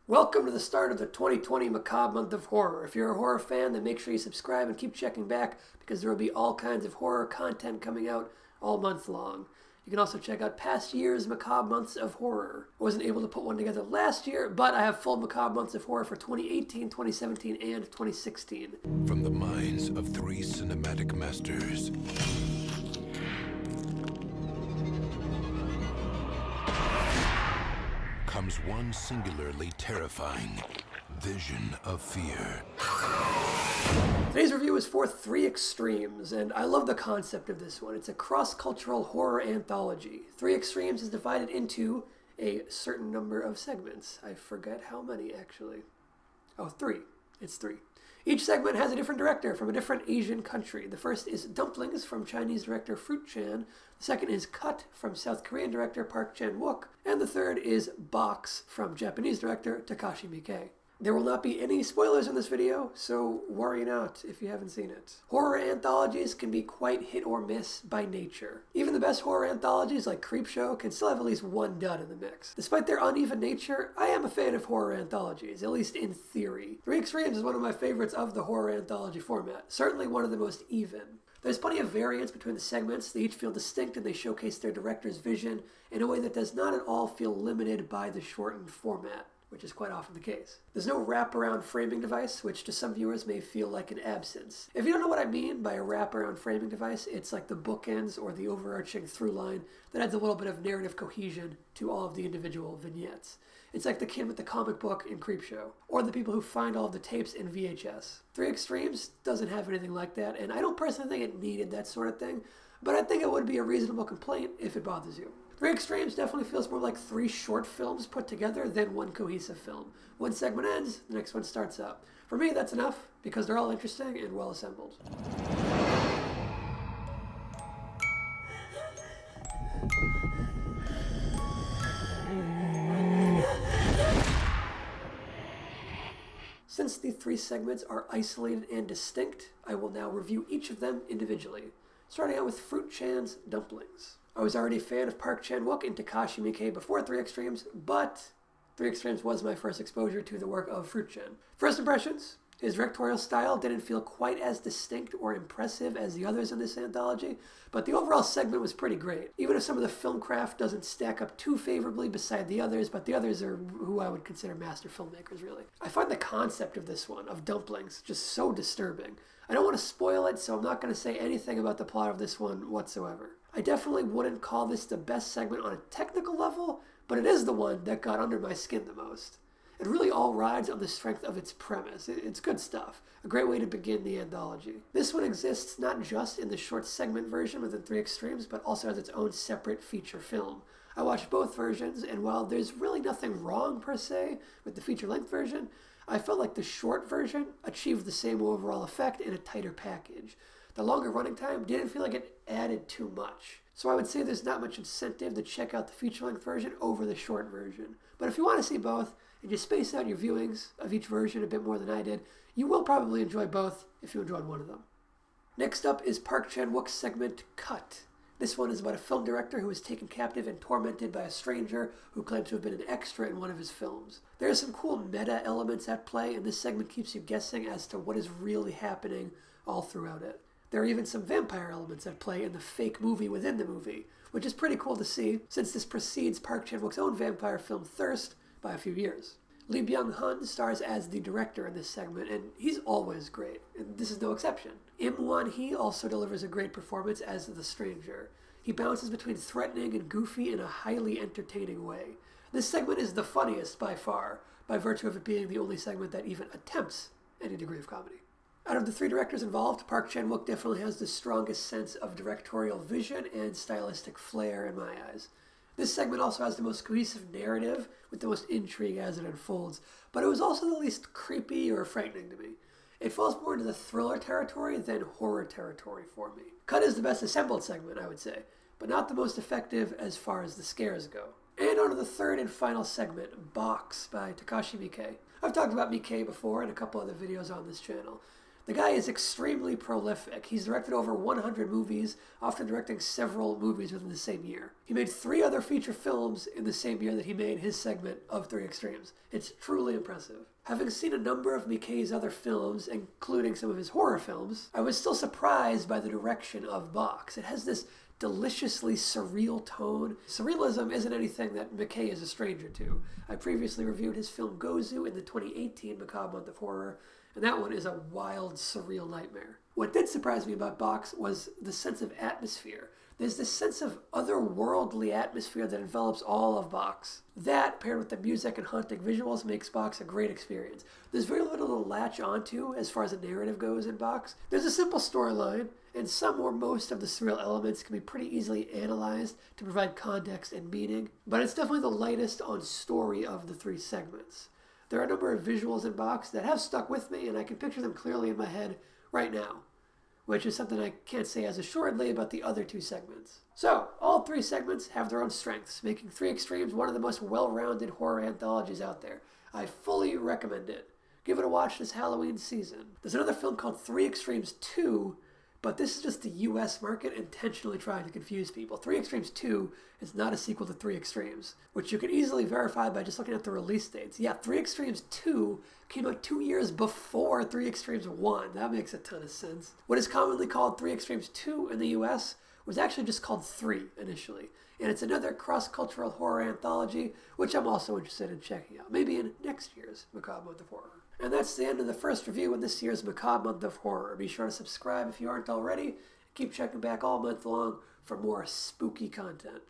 Welcome to the start of the 2020 Macabre Month of Horror. If you're a horror fan, then make sure you subscribe and keep checking back because there will be all kinds of horror content coming out all month long. You can also check out past years' Macabre Months of Horror. I wasn't able to put one together last year, but I have full Macabre Months of Horror for 2018, 2017, and 2016. From the minds of three cinematic masters, comes one singularly terrifying vision of fear. Today's review is for Three Extremes, and I love the concept of this one. It's a cross-cultural horror anthology. Three Extremes is divided into a certain number of segments. I forget how many, actually. Oh, three. It's three. Each segment has a different director from a different Asian country. The first is Dumplings from Chinese director Fruit Chan. The second is Cut from South Korean director Park Chan-wook. And the third is Box from Japanese director Takashi Miike. There will not be any spoilers in this video, so worry not if you haven't seen it. Horror anthologies can be quite hit or miss by nature. Even the best horror anthologies like Creepshow can still have at least one dud in the mix. Despite their uneven nature, I am a fan of horror anthologies, at least in theory. Three Extremes is one of my favorites of the horror anthology format, certainly one of the most even. There's plenty of variance between the segments. They each feel distinct and they showcase their director's vision in a way that does not at all feel limited by the shortened format, which is quite often the case. There's no wraparound framing device, which to some viewers may feel like an absence. If you don't know what I mean by a wraparound framing device, it's like the bookends or the overarching through line that adds a little bit of narrative cohesion to all of the individual vignettes. It's like the kid with the comic book in Creepshow, or the people who find all of the tapes in VHS. Three Extremes doesn't have anything like that, and I don't personally think it needed that sort of thing, but I think it would be a reasonable complaint if it bothers you. Three Extremes definitely feels more like three short films put together than one cohesive film. One segment ends, the next one starts up. For me, that's enough, because they're all interesting and well assembled. Since the three segments are isolated and distinct, I will now review each of them individually, starting out with Fruit Chan's Dumplings. I was already a fan of Park Chan-wook and Takashi Miike before Three Extremes, but Three Extremes was my first exposure to the work of Fruit Chan. First impressions, his directorial style didn't feel quite as distinct or impressive as the others in this anthology, but the overall segment was pretty great. Even if some of the film craft doesn't stack up too favorably beside the others, but the others are who I would consider master filmmakers, really. I find the concept of this one, of Dumplings, just so disturbing. I don't want to spoil it, so I'm not going to say anything about the plot of this one whatsoever. I definitely wouldn't call this the best segment on a technical level, but it is the one that got under my skin the most. It really all rides on the strength of its premise. It's good stuff. A great way to begin the anthology. This one exists not just in the short segment version within Three Extremes, but also as its own separate feature film. I watched both versions, and while there's really nothing wrong per se with the feature-length version, I felt like the short version achieved the same overall effect in a tighter package. The longer running time didn't feel like it added too much. So I would say there's not much incentive to check out the feature-length version over the short version. But if you want to see both, and you space out your viewings of each version a bit more than I did, you will probably enjoy both if you enjoyed one of them. Next up is Park Chan-wook's segment, Cut. This one is about a film director who is taken captive and tormented by a stranger who claims to have been an extra in one of his films. There are some cool meta elements at play, and this segment keeps you guessing as to what is really happening all throughout it. There are even some vampire elements at play in the fake movie within the movie, which is pretty cool to see, since this precedes Park Chan-wook's own vampire film Thirst by a few years. Lee Byung-hun stars as the director in this segment, and he's always great, and this is no exception. Im Won-hee also delivers a great performance as the stranger. He bounces between threatening and goofy in a highly entertaining way. This segment is the funniest by far, by virtue of it being the only segment that even attempts any degree of comedy. Out of the three directors involved, Park Chan-wook definitely has the strongest sense of directorial vision and stylistic flair in my eyes. This segment also has the most cohesive narrative, with the most intrigue as it unfolds, but it was also the least creepy or frightening to me. It falls more into the thriller territory than horror territory for me. Cut is the best assembled segment, I would say, but not the most effective as far as the scares go. And on to the third and final segment, Box by Takashi Miike. I've talked about Miike before in a couple other videos on this channel. The guy is extremely prolific. He's directed over 100 movies, often directing several movies within the same year. He made 3 other feature films in the same year that he made his segment of Three Extremes. It's truly impressive. Having seen a number of Miike's other films, including some of his horror films, I was still surprised by the direction of Box. It has this deliciously surreal tone. Surrealism isn't anything that Miike is a stranger to. I previously reviewed his film Gozu in the 2018 Macabre Month of Horror, and that one is a wild, surreal nightmare. What did surprise me about Box was the sense of atmosphere. There's this sense of otherworldly atmosphere that envelops all of Box. That, paired with the music and haunting visuals, makes Box a great experience. There's very little to latch onto as far as the narrative goes in Box. There's a simple storyline, and some or most of the surreal elements can be pretty easily analyzed to provide context and meaning, but it's definitely the lightest on story of the 3 segments. There are a number of visuals in Box that have stuck with me, and I can picture them clearly in my head right now, which is something I can't say as assuredly about the other 2 segments. So, all 3 segments have their own strengths, making Three Extremes one of the most well-rounded horror anthologies out there. I fully recommend it. Give it a watch this Halloween season. There's another film called Three Extremes 2, but this is just the US market intentionally trying to confuse people. Three Extremes 2 is not a sequel to Three Extremes, which you can easily verify by just looking at the release dates. Yeah, Three Extremes 2 came out 2 years before Three Extremes 1. That makes a ton of sense. What is commonly called Three Extremes 2 in the US was actually just called 3 initially. And it's another cross-cultural horror anthology, which I'm also interested in checking out, maybe in next year's Macabre Month of Horror. And that's the end of the first review in this year's Macabre Month of Horror. Be sure to subscribe if you aren't already. Keep checking back all month long for more spooky content.